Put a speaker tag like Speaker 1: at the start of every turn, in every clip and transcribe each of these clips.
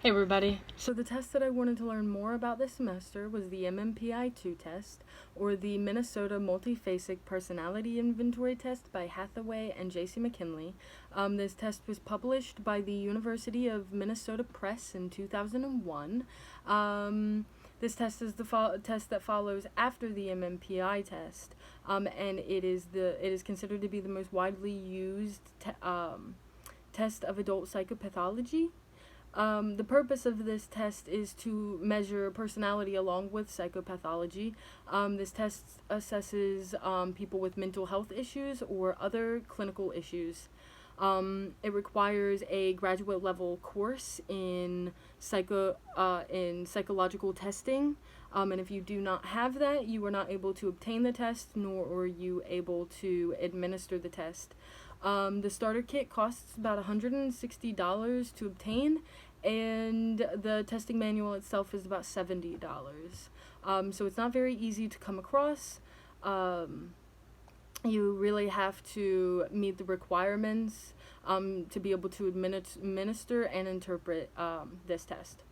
Speaker 1: Hey everybody. So the test that I wanted to learn more about this semester was the MMPI-2 test, or the Minnesota Multiphasic Personality Inventory Test by Hathaway and J.C. McKinley. This test was published by the University of Minnesota Press in 2001. This test is the test that follows after the MMPI test, and it is considered to be the most widely used test of adult psychopathology. The purpose of this test is to measure personality along with psychopathology. This test assesses people with mental health issues or other clinical issues. It requires a graduate level course in psychological testing, and if you do not have that, you are not able to obtain the test, nor are you able to administer the test. The starter kit costs about $160 to obtain, and the testing manual itself is about $70. So it's not very easy to come across. You really have to meet the requirements to be able to administer and interpret this test.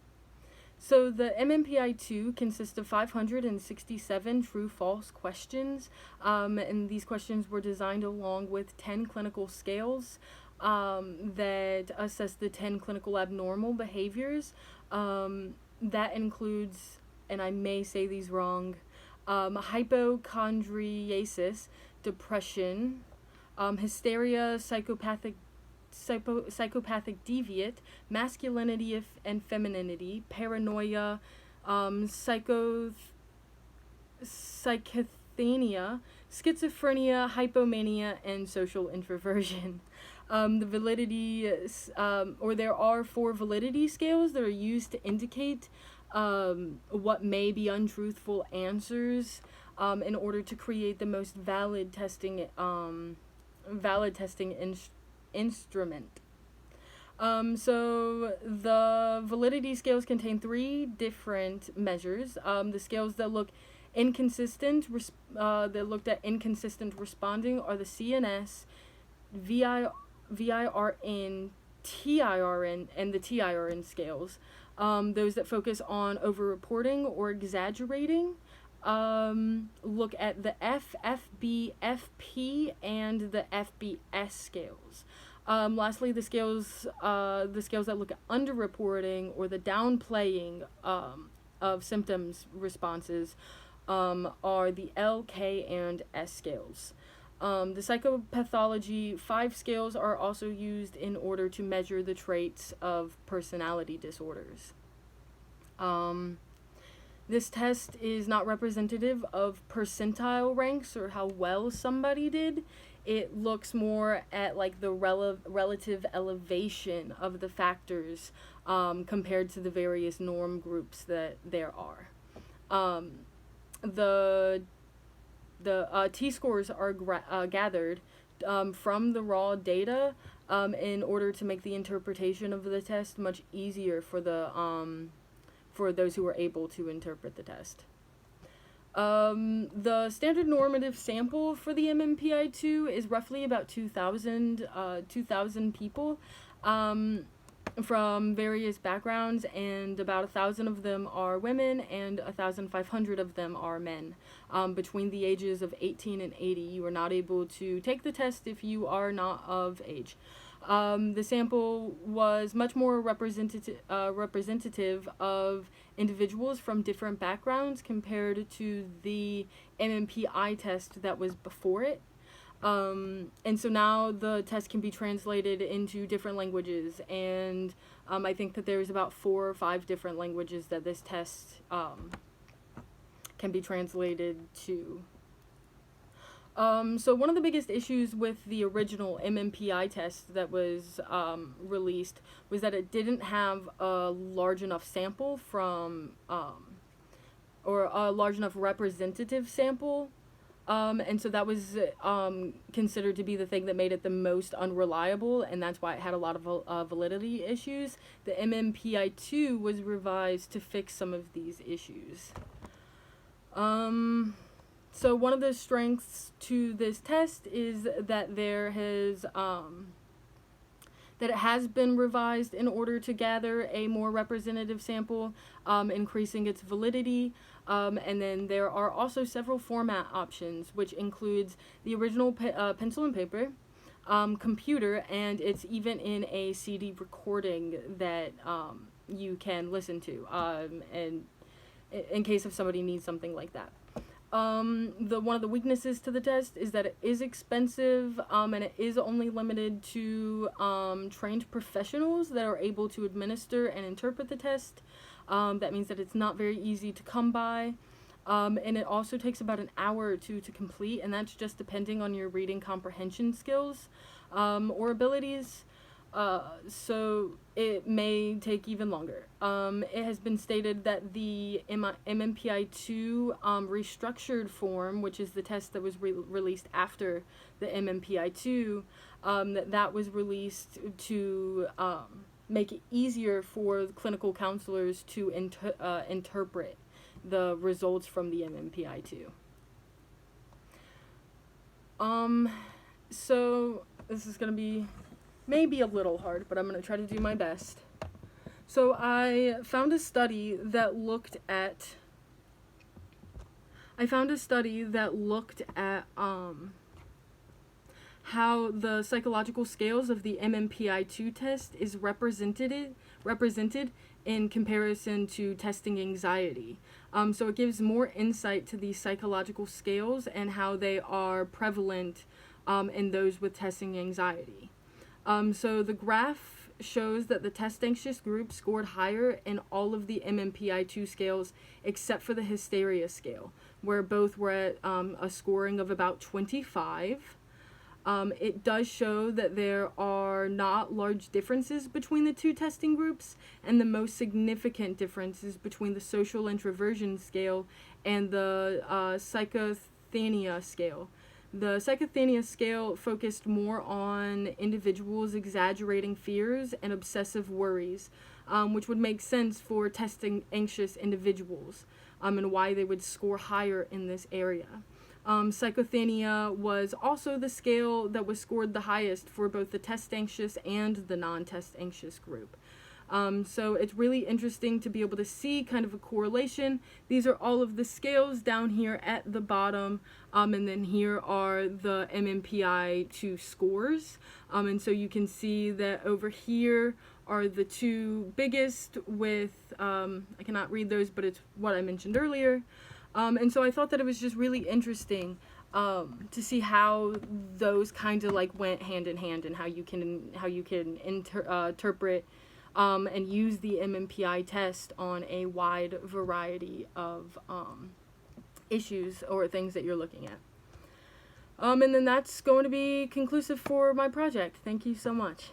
Speaker 1: So the MMPI-2 consists of 567 true-false questions, and these questions were designed along with 10 clinical scales that assess the 10 clinical abnormal behaviors. That includes, and I may say these wrong, hypochondriasis, depression, hysteria, psychopathic deviant, masculinity and femininity, paranoia, psychothenia, schizophrenia, hypomania, and social introversion. There are 4 validity scales that are used to indicate what may be untruthful answers in order to create the most valid testing instrument. So the validity scales contain 3 different measures. The scales that look inconsistent, that looked at inconsistent responding are the CNS, VIRN, TIRN, and the TIRN scales. Those that focus on over-reporting or exaggerating look at the FB, FP, and the FBS scales. Lastly, the scales that look at underreporting or the downplaying of symptoms responses are the L, K, and S scales. The psychopathology 5 scales are also used in order to measure the traits of personality disorders. This test is not representative of percentile ranks or how well somebody did. It looks more at like the relative elevation of the factors compared to the various norm groups that there are. The T-scores are gathered from the raw data in order to make the interpretation of the test much easier for those who are able to interpret the test. The standard normative sample for the MMPI-2 is roughly about 2,000 people from various backgrounds, and about 1,000 of them are women and 1,500 of them are men. Between the ages of 18 and 80, you are not able to take the test if you are not of age. The sample was much more representative of individuals from different backgrounds compared to the MMPI test that was before it. And so now the test can be translated into different languages, and I think that there's about 4 or 5 different languages that this test can be translated to. So one of the biggest issues with the original MMPI test that was released was that it didn't have a large enough sample or a large enough representative sample. And so that was considered to be the thing that made it the most unreliable, and that's why it had a lot of validity issues. The MMPI-2 was revised to fix some of these issues. So one of the strengths to this test is that that it has been revised in order to gather a more representative sample, increasing its validity. And then there are also several format options, which includes the original pencil and paper, computer, and it's even in a CD recording that you can listen to, and in case if somebody needs something like that. One of the weaknesses to the test is that it is expensive, and it is only limited to trained professionals that are able to administer and interpret the test. That means that it's not very easy to come by. And it also takes about an hour or two to complete, and that's just depending on your reading comprehension skills or abilities. So it may take even longer. It has been stated that the MMPI-2 restructured form, which is the test that was released after the MMPI-2, that was released to make it easier for clinical counselors to interpret the results from the MMPI-2. So this is going to be maybe a little hard, but I'm going to try to do my best. So I found a study that looked at how the psychological scales of the MMPI-2 test is represented in comparison to testing anxiety. So it gives more insight to these psychological scales and how they are prevalent in those with testing anxiety. So the graph shows that the test anxious group scored higher in all of the MMPI-2 scales except for the hysteria scale, where both were at a scoring of about 25. It does show that there are not large differences between the two testing groups, and the most significant differences between the social introversion scale and the psychothania scale. The psychothania scale focused more on individuals exaggerating fears and obsessive worries, which would make sense for testing anxious individuals, and why they would score higher in this area. Psychothania was also the scale that was scored the highest for both the test anxious and the non-test anxious group. So it's really interesting to be able to see kind of a correlation. These are all of the scales down here at the bottom, and then here are the MMPI-2 scores. And so you can see that over here are the two biggest with, I cannot read those, but it's what I mentioned earlier. And so I thought that it was just really interesting to see how those kind of like went hand in hand, and how you can interpret and use the MMPI test on a wide variety of issues or things that you're looking at. And then that's going to be conclusive for my project. Thank you so much.